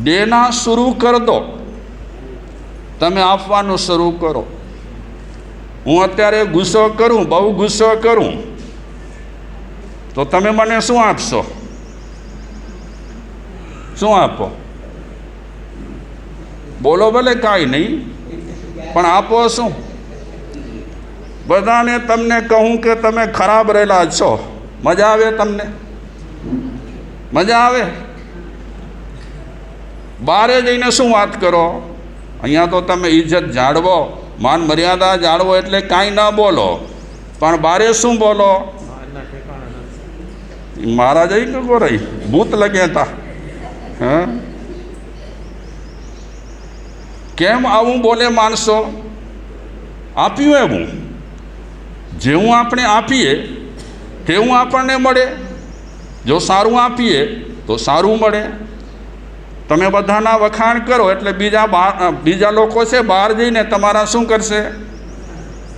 દેના શરૂ કર દો, તમે આપવાનું શરૂ કરો. હું અત્યારે ગુસ્સો કરું, બહુ ગુસ્સો કરું, તો તમે મને શું આપશો? શું આપો? બોલો ભલે, કાંઈ નહીં, પણ આપો શું? બધાને તમને કહું કે તમે ખરાબ રહેલા છો, મજા આવે? તમને મજા આવે? બહારે જઈને શું વાત કરો? અહીંયા તો તમે ઇજ્જત જાળવો, માન મર્યાદા જાળવો, એટલે કાંઈ ના બોલો, પણ બહારે શું બોલો? મારા જઈ કે રહી ભૂત લગે તા. હા, કેમ આવું બોલે માણસો? આપ્યું એવું, જેવું આપણે આપીએ તેવું આપણને મળે. જો સારું આપીએ તો સારું મળે. તમે બધાના વખાણ કરો એટલે બીજા લોકો છે બહાર જઈને તમારા શું કરશે?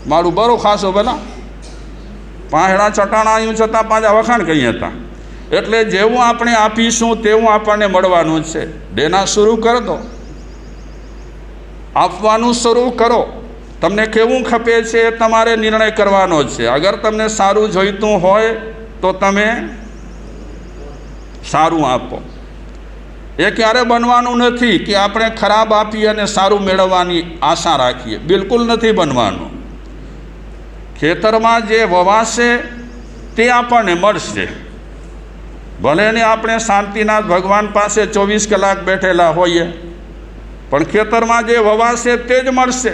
મારું બરો ખાસો ભલા, પાંહેડા ચટાણા આવ્યું છતાં પાછા વખાણ કરીએ હતા. એટલે જેવું આપણે આપીશું તેવું આપણને મળવાનું છે. દેના શરૂ કર દો, આપવાનું શરૂ કરો. તમને કેવું ખપે છે એ તમારે નિર્ણય કરવાનો છે. અગર તમને સારું જોઈતું હોય તો તમે સારું આપો. એ ક્યારે બનવાનું નથી કે આપણે ખરાબ આપીએ અને સારું મેળવવાની આશા રાખીએ. બિલકુલ નથી બનવાનું. ખેતરમાં જે વવાશે તે આપણને મળશે. ભલે ને આપણે શાંતિનાથ ભગવાન પાસે 24 કલાક બેઠેલા હોઈએ, પણ ખેતરમાં જે વવાશે તે જ મળશે.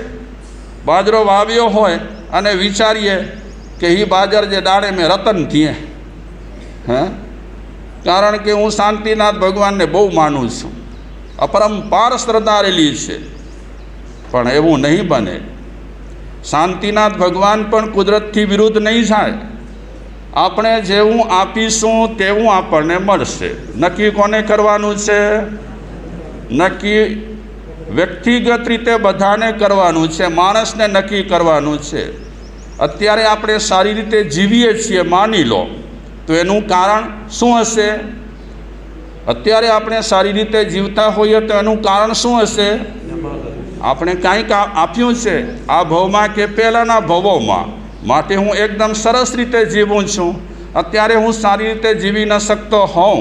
બાજરો વાવ્યો હોય અને વિચારીએ કે એ બાજર જે ડાળે મેં રતન થઈએ, હા, કારણ કે હું શાંતિનાથ ભગવાનને બહુ માનું છું, અપરંપાર શ્રદ્ધા રહેલી છે. પણ એવું નહીં બને. શાંતિનાથ ભગવાન પણ કુદરતથી વિરુદ્ધ નહીં જાય. આપણે જેવું આપીશું તેવું આપણને મળશે. નક્કી કોને કરવાનું છે? નક્કી વ્યક્તિગત રીતે બધાને કરવાનું છે. માણસને નક્કી કરવાનું છે. અત્યારે આપણે સારી રીતે જીવીએ છીએ માની લો, તો એનું કારણ શું હશે? અત્યારે આપણે સારી રીતે જીવતા હોઈએ તો એનું કારણ શું હશે? આપણે કાંઈક આપ્યું છે આ ભવમાં કે પહેલાંના ભવોમાં, માટે હું એકદમ સરસ રીતે જીવું છું. અત્યારે હું સારી રીતે જીવી ન શકતો હોઉં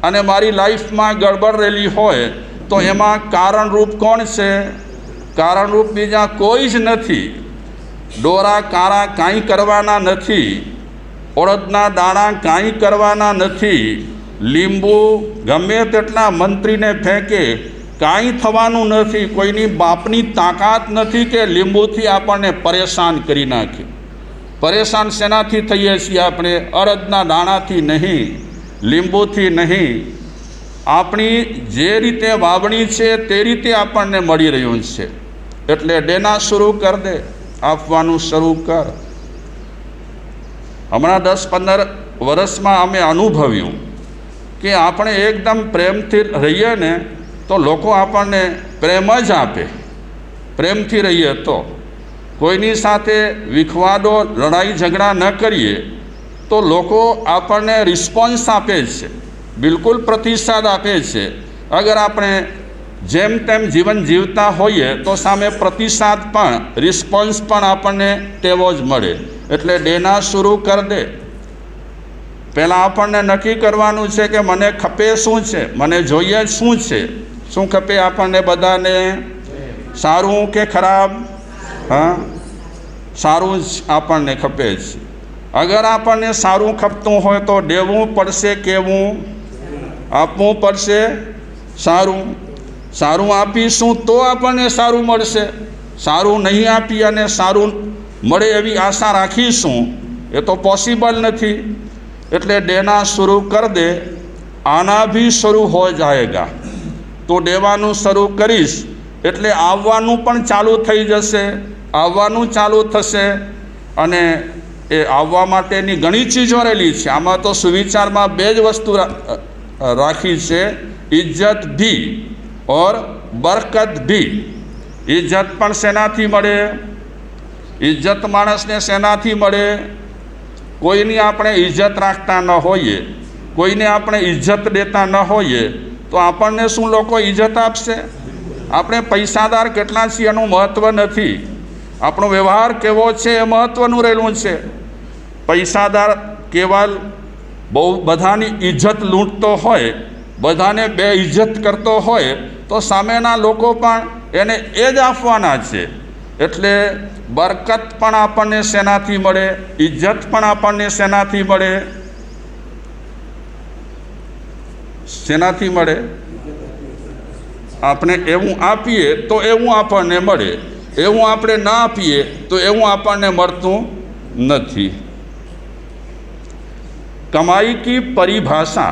અને મારી લાઈફમાં ગડબડ રહેલી હોય તો એમાં કારણરૂપ કોણ છે? કારણરૂપ બીજા કોઈ જ નથી. ડોરા કારા કાંઈ કરવાના નથી, અડદના દાણા કાંઈ કરવાના નથી, લીંબુ ગમે તેટલા મંત્રીને ફેંકે કાંઈ થવાનું નથી. કોઈની બાપની તાકાત નથી કે લીંબુથી આપણને પરેશાન કરી નાખે. પરેશાન શેનાથી થઈએ છીએ આપણે? અડદના દાણાથી નહીં, લીંબુથી નહીં. આપણી જે રીતે વાવણી છે તે રીતે આપણને મળી રહ્યું છે. એટલે દેના શરૂ કર દે, આપવાનું શરૂ કર. હમણાં 10-15 વર્ષમાં અમે અનુભવ્યું કે આપણે એકદમ પ્રેમથી રહીએ ને તો લોકો આપણને પ્રેમ જ આપે. પ્રેમથી રહીએ તો કોઈની સાથે વિખવાદો, લડાઈ ઝઘડા ન કરીએ તો લોકો આપણને રિસ્પોન્સ આપે છે, બિલકુલ પ્રતિસાદ આપે છે. અગર આપણે જેમ તેમ જીવન જીવતા હોઈએ તો સામે પ્રતિસાદ પણ, રિસ્પોન્સ પણ આપણને તેવો જ મળે. એટલે દેના શરૂ કર દે. પહેલાં આપણને નક્કી કરવાનું છે કે મને ખપે શું છે, મને જોઈએ શું છે. શું ખપે આપણને બધાને? સારું કે ખરાબ? હા, સારું જ આપણને ખપે છે. અગર આપણને સારું ખપતું હોય તો દેવું પડશે કેવું? આપવું પડશે સારું. સારું આપીશું તો આપણને સારું મળશે. સારું નહીં આપી અને સારું મળે એવી આશા રાખીશું એ તો પોસિબલ નથી. એટલે દેના શરૂ કર દે, આના ભી શરૂ હો જાયેગા. તો દેવાનું શરૂ કરીશ એટલે આવવાનું પણ ચાલુ થઈ જશે. આવવાનું ચાલુ થશે અને એ આવવા માટેની ઘણી ચીજો રહેલી છે. આમાં તો સુવિચારમાં 2 જ વસ્તુ રાખી છે, ઇજ્જત ભી ઓર બરકત ભી. ઇજ્જત પણ શેનાથી મળે? ઇજ્જત માણસને શેનાથી મળે? કોઈની આપણે ઇજ્જત રાખતા ન હોઈએ, કોઈને આપણે ઇજ્જત દેતા ન હોઈએ તો આપણને શું લોકો ઇજ્જત આપશે? આપણે પૈસાદાર કેટલા છીએ એનું મહત્ત્વ નથી, આપણો વ્યવહાર કેવો છે એ મહત્ત્વનું રહેલું છે. પૈસાદાર કેવલ બહુ બધાની ઇજ્જત લૂંટતો હોય, બધાને બે ઇજ્જત કરતો હોય તો સામેના લોકો પણ એને એ જ આપવાના છે. એટલે બરકત પણ આપણને શેનાથી મળે? ઇજ્જત પણ આપણને શેનાથી મળે? શેનાથી મળે? આપણે એવું આપીએ તો એવું આપણને મળે, એવું આપણે ના આપીએ તો એવું આપણને મળતું નથી. कमाई की परिभाषा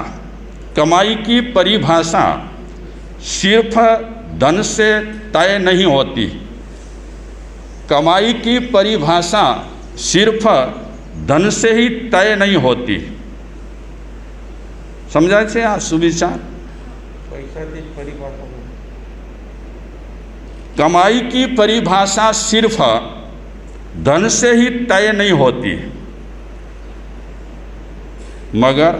सिर्फ धन से तय नहीं होती. कमाई की परिभाषा सिर्फ धन से ही तय नहीं होती. समझाय છે આ સુવિચાર? कमाई की परिभाषा सिर्फ धन से ही तय नहीं होती, मगर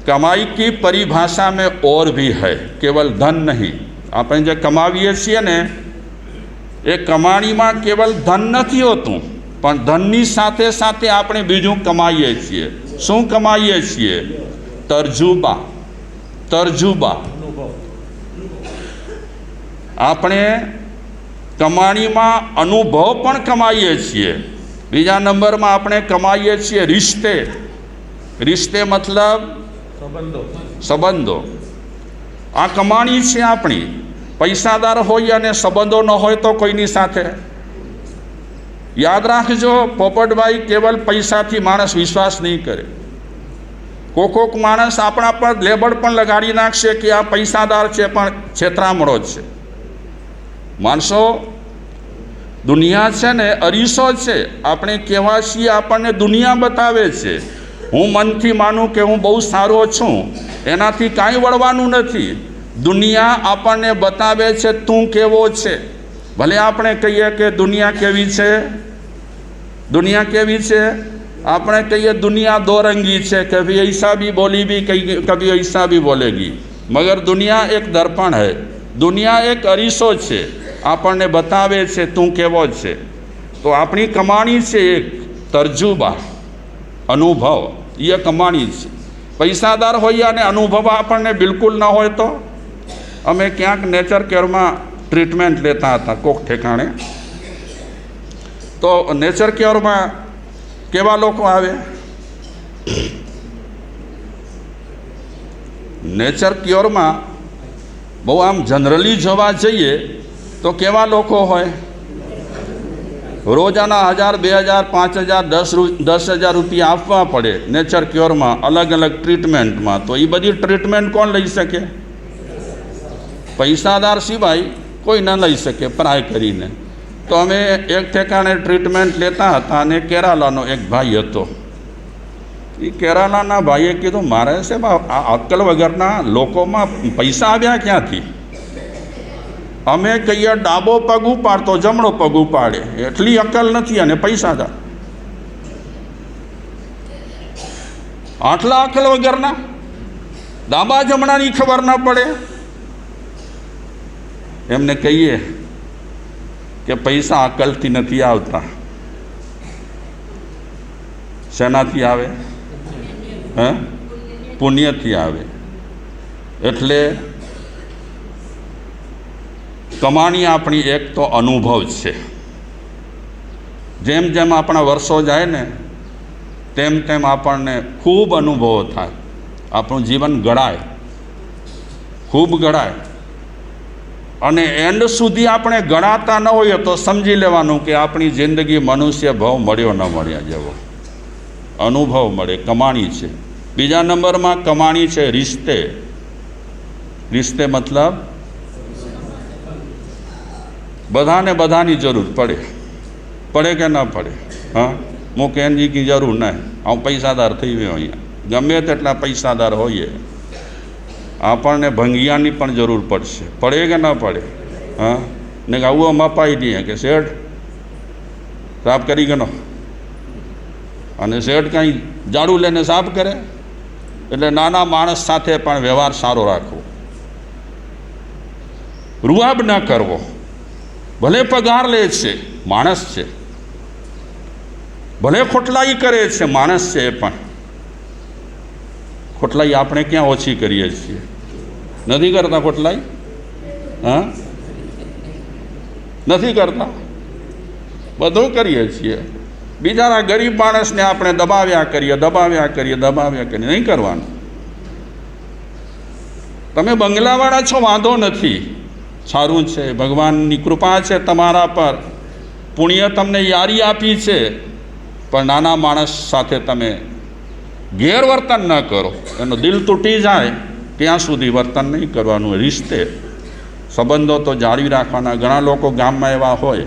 कमाई की परिभाषा में और भी है, केवल धन नहीं. આપણે જે કમાવીએ છીએ ને એ કમાણીમાં કેવલ ધન નથી હોતું, પણ ધનની સાથે સાથે આપણે બીજું કમાઈએ છીએ. શું કમાઈએ છીએ? તરજુબા. આપણે કમાણીમાં અનુભવ પણ કમાઈએ છીએ. બીજા નંબરમાં આપણે કમાઈએ છીએ રિશ્તે મતલબ સંબંધો. આ કમાણી છે આપણી. પૈસાદાર હોય અને સંબંધો ન હોય તો કોઈની સાથે. યાદ રાખજો પોપટભાઈ, કેવલ પૈસાથી માણસ વિશ્વાસ નહીં કરે. કોક માણસ આપણા પર લેબલ પણ લગાડી નાખશે કે આ પૈસાદાર છે પણ છેતરામણો છે. માણસો, દુનિયા છે ને અરીસો છે. આપણે કેવા છીએ આપણને દુનિયા બતાવે છે. હું મનથી માનું કે હું બહુ સારો છું, એનાથી કાંઈ વળવાનું નથી. દુનિયા આપણને બતાવે છે તું કેવો છે. ભલે આપણે કહીએ કે દુનિયા કેવી છે, આપણે કહીએ દુનિયા दो रंगी છે, कभी ऐसा भी बोली भी कभी ऐसा भी बोलेगी, मगर दुनिया एक दर्पण है. દુનિયા એક અરીસો છે, આપણને બતાવે છે તું કેવો છે. તો આપણી કમાણી છે એક તરજુબા, અનુભવ. એ કમાણી છે. પૈસાદાર હોઈએ અને અનુભવ આપણને બિલકુલ ન હોય તો? અમે ક્યાંક નેચર કેરમાં ટ્રીટમેન્ટ લેતા હતા કોક ઠેકાણે, તો નેચર કેરમાં કેવા લોકો આવે? નેચર ક્યોરમાં બહુ આમ જનરલી જોવા જઈએ તો કેવા લોકો હોય? રોજાના 1000, 2000, 5000, 10,000 રૂપિયા આપવા પડે નેચર ક્યોરમાં, અલગ અલગ ટ્રીટમેન્ટમાં. તો એ બધી ટ્રીટમેન્ટ કોણ લઈ શકે? પૈસાદાર સિવાય કોઈ ન લઈ શકે પ્રાય કરીને. તો અમે એક ઠેકાણે ટ્રીટમેન્ટ લેતા હતા અને કેરાલાનો એક ભાઈ હતો. એ કેરાલાના ભાઈએ કીધું, મારે છે આ અક્કલ વગરના લોકોમાં પૈસા આવ્યા ક્યાંથી? અમે કહીએ ડાબો પગ ઉપાડતો જમણો પગ ઉપાડે, એટલી અક્કલ નથી અને પૈસાદાર. આટલા અક્કલ વગરના, ડાબા જમણાની ખબર ન પડે. એમને કહીએ કે પૈસા અક્કલથી નથી આવતા. શેનાથી આવે? પુણ્યથી આવે. એટલે કમાણી આપણી એક તો અનુભવ છે. જેમ જેમ આપણા વર્ષો જાય ને તેમ તેમ આપણને ખૂબ અનુભવો થાય. આપણું જીવન ઘડાય, ખૂબ ઘડાય. અને એન્ડ સુધી આપણે ગણાતા ન હોઈએ તો સમજી લેવાનું કે આપણી જિંદગી મનુષ્ય ભાવ મળ્યો ન મળ્યા જેવો. અનુભવ મળે, કમાણી છે. બીજા નંબરમાં કમાણી છે રિશ્તે મતલબ બધાની જરૂર પડે કે ન પડે? હા, મુકે એનજી કી જરૂર નહીં, હું પૈસાદાર થઈ ગયો. અહીંયા ગમે તેટલા પૈસાદાર હોઈએ આપણને ભંગિયાની પણ જરૂર પડે કે ન પડે? હા, ને આવું મપાઈ દઈએ કે શેઠ સાફ કરી ગયો, અને શેઠ કાંઈ ઝાડુ લઈને સાફ કરે એટલે નાના માણસ સાથે પણ વ્યવહાર સારો રાખવો, રૂઆબ ન કરવો. ભલે પગાર લે છે, માણસ છે, ભલે ખોટલાઈ કરે છે, માણસ છે. એ પણ ખોટલાઈ આપણે ક્યાં ઓછી કરીએ છીએ? નથી કરતા ખોટલાઈ? હા, નથી કરતા, બધું કરીએ છીએ. બિચારા ગરીબ માણસને આપણે દબાવ્યા કરીએ. નહીં કરવાનું. તમે બંગલાવાળા છો, વાંધો નથી, સારું છે, ભગવાનની કૃપા છે તમારા પર, પુણ્ય તમને યારી આપી છે. પણ નાના માણસ સાથે તમે ગેરવર્તન ન કરો. એનો દિલ તૂટી જાય ત્યાં સુધી વર્તન નહીં કરવાનું. રિશ્તે સંબંધો તો જાળવી રાખવાના. ઘણા લોકો ગામમાં એવા હોય,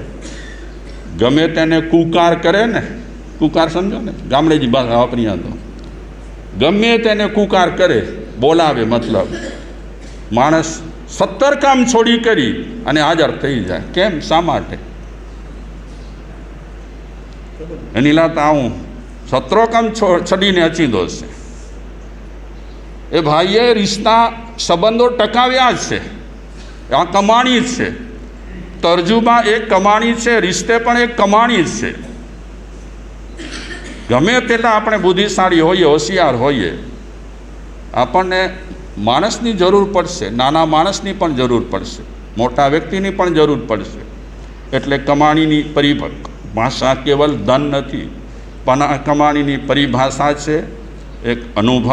ગમે તેને કુકાર કરે ને, કુકાર સમજો ને, ગામડેજી ભાષા વાપરી તો, ગમે તેને કુકાર કરે, બોલાવે, મતલબ માણસ 70 કામ છોડી કરી અને હાજર થઈ જાય. કેમ? શા માટે? એની લાત આવું 17 કામ છડીને અચીંદો છે. એ ભાઈએ રિશ્તા સંબંધો ટકાવ્યા છે. આ કમાણી છે. તરજુમાં એક કમાણી છે, રિશ્તે પણ એક કમાણી છે. ગમે તેટલા આપણે બુદ્ધિશાળી હોઈએ, હોશિયાર હોઈએ, આપણને માણસની જરૂર પડશે, નાના માણસની પણ જરૂર પડશે, મોટા વ્યક્તિની પણ જરૂર પડશે. એટલે કમાણીની પરિભાષા કેવલ ધન નથી, પણ આ કમાણીની પરિભાષા છે એક અનુભવ.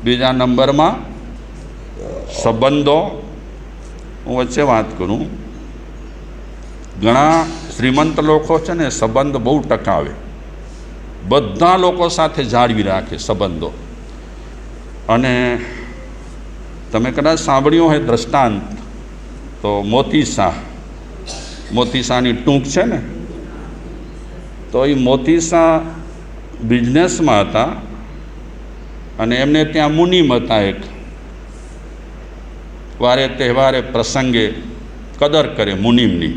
બીજા નંબરમાં સંબંધો. હું વચ્ચે વાત કરું, ઘણા શ્રીમંત લોકો છે ને, સંબંધ બહુ ટકાવે, બધા લોકો સાથે જાળવી રાખે સંબંધો. અને તમે કદાચ સાંભળ્યું હોય દ્રષ્ટાંત, તો મોતી શાહની ટૂંક છે ને, તો એ મોતી શાહ બિઝનેસમાં હતા અને એમને ત્યાં મુનિમ હતા. એક વારે તહેવારે પ્રસંગે કદર કરે મુનિમની.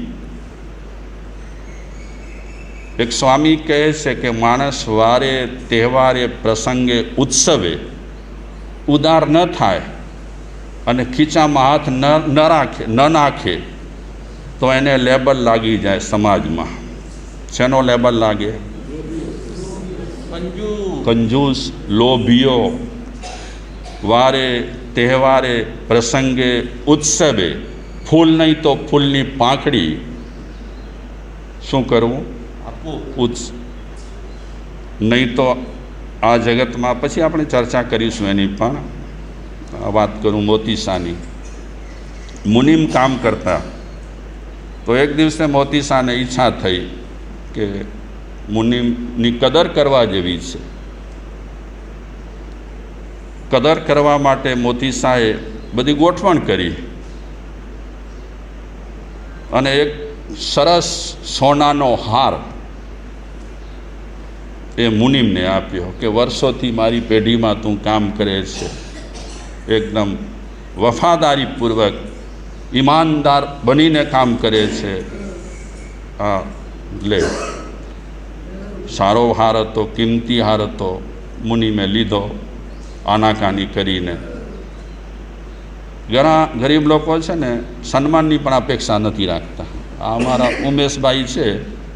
એક સ્વામી કહે છે કે માણસ વારે તહેવારે પ્રસંગે ઉત્સવે ઉદાર ન થાય અને ખીચામાં હાથ ન નાખે તો એને લેબલ લાગી જાય સમાજમાં. શેનો લેબલ લાગે? કંજૂસ, લોભિયો. વારે તહેવારે પ્રસંગે ઉત્સવે ફૂલ નહીં તો ફૂલની પાંખડી શું કરવું? નહીં તો આ જગતમાં, પછી આપણે ચર્ચા કરીશું એની, પણ વાત કરું મોતી શાહની. મુનિમ કામ કરતા, તો એક દિવસે મોતી શાહને ઈચ્છા થઈ કે મુનિમની કદર કરવા જેવી છે. કદર કરવા માટે મોતી શાહે બધી ગોઠવણ કરી અને એક સરસ સોનાનો હાર એ મુનિમને આપ્યો કે વર્ષોથી મારી પેઢીમાં તું કામ કરે છે, એકદમ વફાદારીપૂર્વક ઈમાનદાર બનીને કામ કરે છે. હા, લે. સારો હાર હતો, કિંમતી હાર હતો. મુનિમે લીધો આનાકાની કરીને. ઘણા ગરીબ લોકો છે ને, સન્માનની પણ અપેક્ષા નથી રાખતા. આ અમારા ઉમેશભાઈ છે,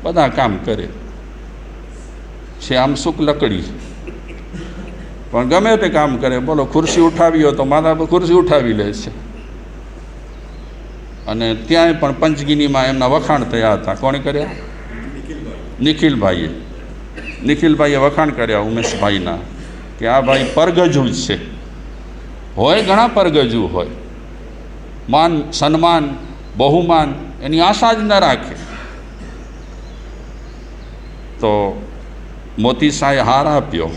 બધા કામ કરે છે, આમ સુખ લકડી, પણ ગમે તે કામ કરે. બોલો, ખુરશી ઉઠાવી હોય તો માથા પર ખુરશી ઉઠાવી લે છે. અને ત્યાંય પણ પંચગીનીમાં એમના વખાણ થયા હતા. કોણે કર્યા? નિખિલભાઈએ વખાણ કર્યા ઉમેશભાઈના, કે આ ભાઈ પરગજુ છે. હોય ઘણા પરગજુ હોય, માન સન્માન બહુમાન એની આશા જ ન રાખે. તો મોતી શાહે હાર આપ્યો.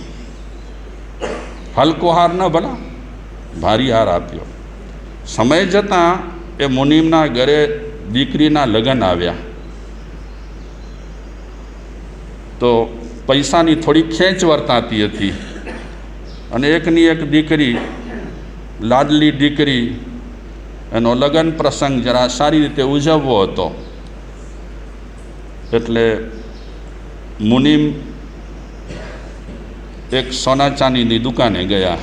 હલકો હાર ન ભલા, ભારી હાર આપ્યો. સમય જતાં એ મુનિમના ઘરે દીકરીના લગ્ન આવ્યા. તો પૈસાની થોડી ખેંચ વર્તાતી હતી અને એકની એક દીકરી, લાડલી દીકરી, એનો લગ્ન પ્રસંગ જરા સારી રીતે ઉજવવો હતો. એટલે મુનિમ એક સોના ચાંદીની દુકાને ગયા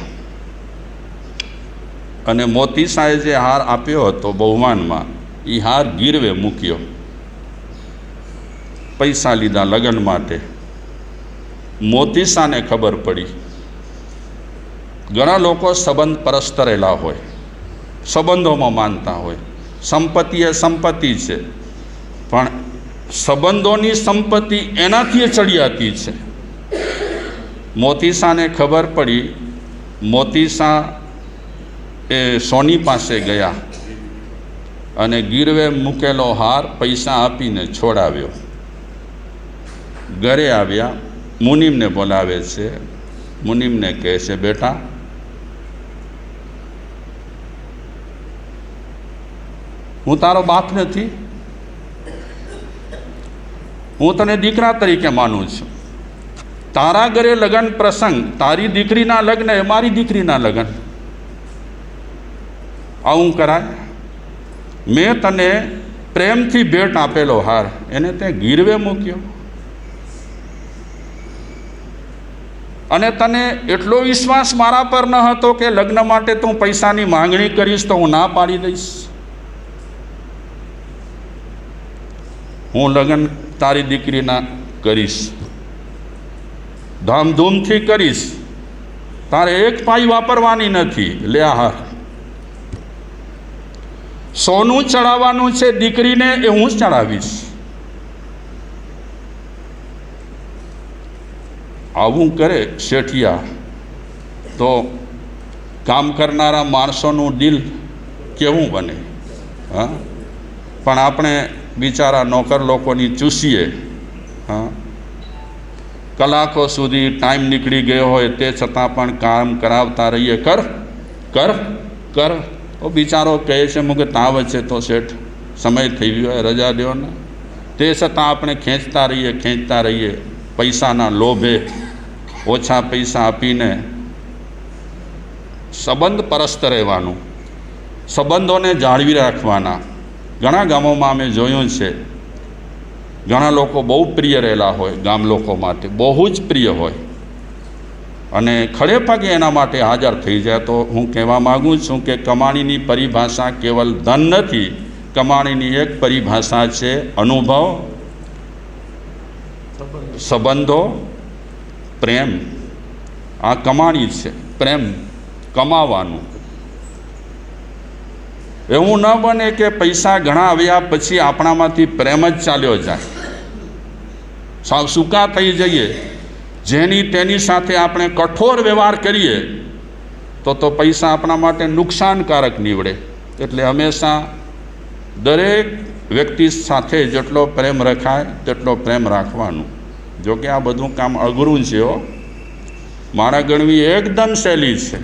અને મોતીસાએ જે હાર આપ્યો હતો બહુમાનમાં, એ હાર ગીરવે મૂક્યો, પૈસા લીધા લગ્ન માટે. મોતીસાને ખબર પડી. ઘણા લોકો સંબંધ પરસ્તરેલા હોય, સંબંધોમાં માનતા હોય, સંપત્તિ એ સંપત્તિ છે, પણ સંબંધોની સંપત્તિ એનાથી ચડિયાતી છે. મોતીસાને ખબર પડી. મોતીસા એ સોની પાસે ગયા અને ગીરવે મૂકેલો હાર પૈસા આપીને છોડાવ્યો. ઘરે આવ્યા, મુનિમને બોલાવે છે. મુનિમને કહે છે, બેટા, હું તારો બાપ નથી, હું તને દીકરા તરીકે માનું છું. તારા ઘરે લગ્ન પ્રસંગ, તારી દીકરીના લગ્ન એ મારી દીકરીના લગ્ન, આવું કરાય? મેં તને પ્રેમથી ભેટ આપેલો હાર એને તે ગીરવે મૂક્યો, અને તને એટલો વિશ્વાસ મારા પર ન હતો કે લગ્ન માટે તું પૈસાની માંગણી કરીશ તો હું ના પાડી દઈશ? હું લગ્ન તારી દીકરીના કરીશ, ધામધૂમથી કરીશ, તારે એક પાઈ વાપરવાની નથી. લે આ હાર. સોનું ચડાવવાનું છે દીકરીને, એ હું જ ચડાવીશ. આવું કરે શેઠિયા તો કામ કરનારા માણસોનું દિલ કેવું બને? હા, પણ આપણે બિચારા નોકર લોકોની ચૂસીએ. હા, કલાકો સુધી ટાઈમ નીકળી ગયો હોય તે છતાં પણ કામ કરાવતા રહીએ. કર કર કર. તો બિચારો કહે છે મુકે તાવ છે તો શેઠ સમય થઈ ગયો હોય, રજા દો ને. તે છતાં આપણે ખેંચતા રહીએ પૈસાના લોભે, ઓછા પૈસા આપીને. સંબંધ પરસ્ત રહેવાનું, સંબંધોને જાળવી રાખવાના. ઘણા ગામોમાં અમે જોયું છે, ઘણા લોકો બહુ પ્રિય રહેલા હોય, ગામ લોકો માટે બહુ જ પ્રિય હોય, અને ખડે પગે એના માટે હાજર થઈ જાય. તો હું કહેવા માગું છું કે કમાણીની પરિભાષા કેવલ ધન નથી. કમાણીની એક પરિભાષા છે અનુભવ, સંબંધો, પ્રેમ. આ કમાણી છે, પ્રેમ કમાવાનું. એવું ન બને કે પૈસા ઘણા આવ્યા પછી આપણામાંથી પ્રેમ જ ચાલ્યો જાય, સાવ સૂકા થઈ જઈએ, જેની તેની સાથે આપણે કઠોર વ્યવહાર કરીએ તો પૈસા આપણા માટે નુકસાનકારક નીવડે. એટલે હંમેશા દરેક વ્યક્તિ સાથે જેટલો પ્રેમ રખાય તેટલો પ્રેમ રાખવાનું. જોકે આ બધું કામ અઘરું છે હો. માળા ગણવી એકદમ સહેલી છે,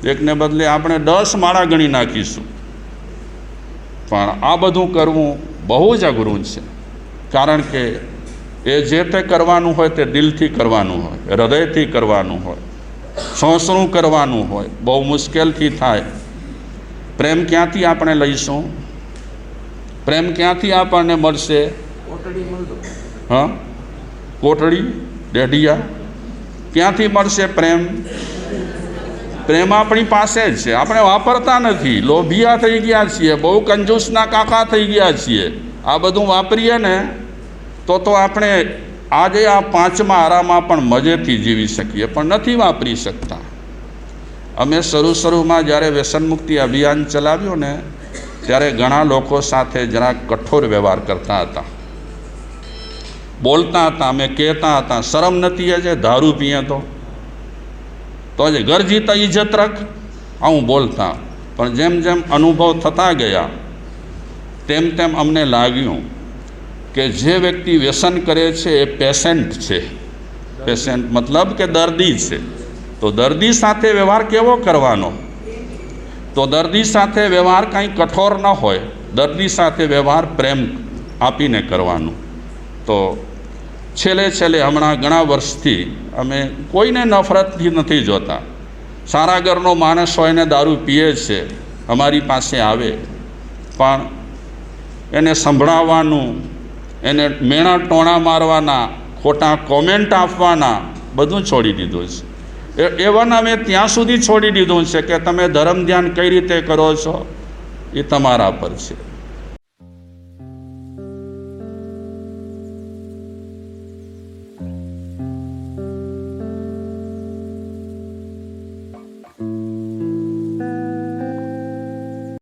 એકને બદલે આપણે 10 માળા ગણી નાખીશું, પણ આ બધું કરવું બહુ જ અઘરું છે. કારણ કે એ જે તે કરવાનું હોય તે દિલથી કરવાનું હોય, હૃદયથી કરવાનું હોય, સોંસરું કરવાનું હોય, બહુ મુશ્કેલથી થાય. પ્રેમ ક્યાંથી આપણે લઈશું? પ્રેમ ક્યાંથી આપણને મળશે? હા, કોટડી, ડેઢિયા, ક્યાંથી મળશે પ્રેમ? પ્રેમ આપણી પાસે જ છે, આપણે વાપરતા નથી. લોભિયા થઈ ગયા છીએ, બહુ કંજૂસના કાકા થઈ ગયા છીએ. આ બધું વાપરીએ ને તો આપણે આજે આ 5મા આરામાં પણ મજેથી જીવી શકીએ, પણ નથી વાપરી શકતા. અમે શરૂમાં જ્યારે વ્યસન મુક્તિ અભિયાન ચલાવ્યું ને ત્યારે ઘણા લોકો સાથે જરાક કઠોર વ્યવહાર કરતા હતા, બોલતા હતા, અમે કહેતા હતા, શરમ નથી જે દારૂ પીએ તો જે ઘર જીતા ઇજ્જત રખ, આવું બોલતા. પણ જેમ જેમ અનુભવ થતા ગયા તેમ તેમ અમને લાગ્યું કે જે વ્યક્તિ વ્યસન કરે છે એ પેશન્ટ છે. પેશન્ટ મતલબ કે દર્દી છે. તો દર્દી સાથે વ્યવહાર કેવો કરવાનો? તો દર્દી સાથે વ્યવહાર કાંઈ કઠોર ન હોય, દર્દી સાથે વ્યવહાર પ્રેમ આપીને કરવાનું. તો છેલ્લે હમણાં ઘણા વર્ષથી અમે કોઈને નફરતથી નથી જોતા. સારા ઘરનો માણસ હોય ને દારૂ પીએ છે, અમારી પાસે આવે, પણ એને સંભળાવવાનું, એને મેણા ટોણા મારવાના, ખોટા કોમેન્ટ આપવાના બધું છોડી દીધું છે. એવાને અમે ત્યાં સુધી છોડી દીધું છે કે તમે ધર્મ ધ્યાન કઈ રીતે કરો છો એ તમારા પર છે.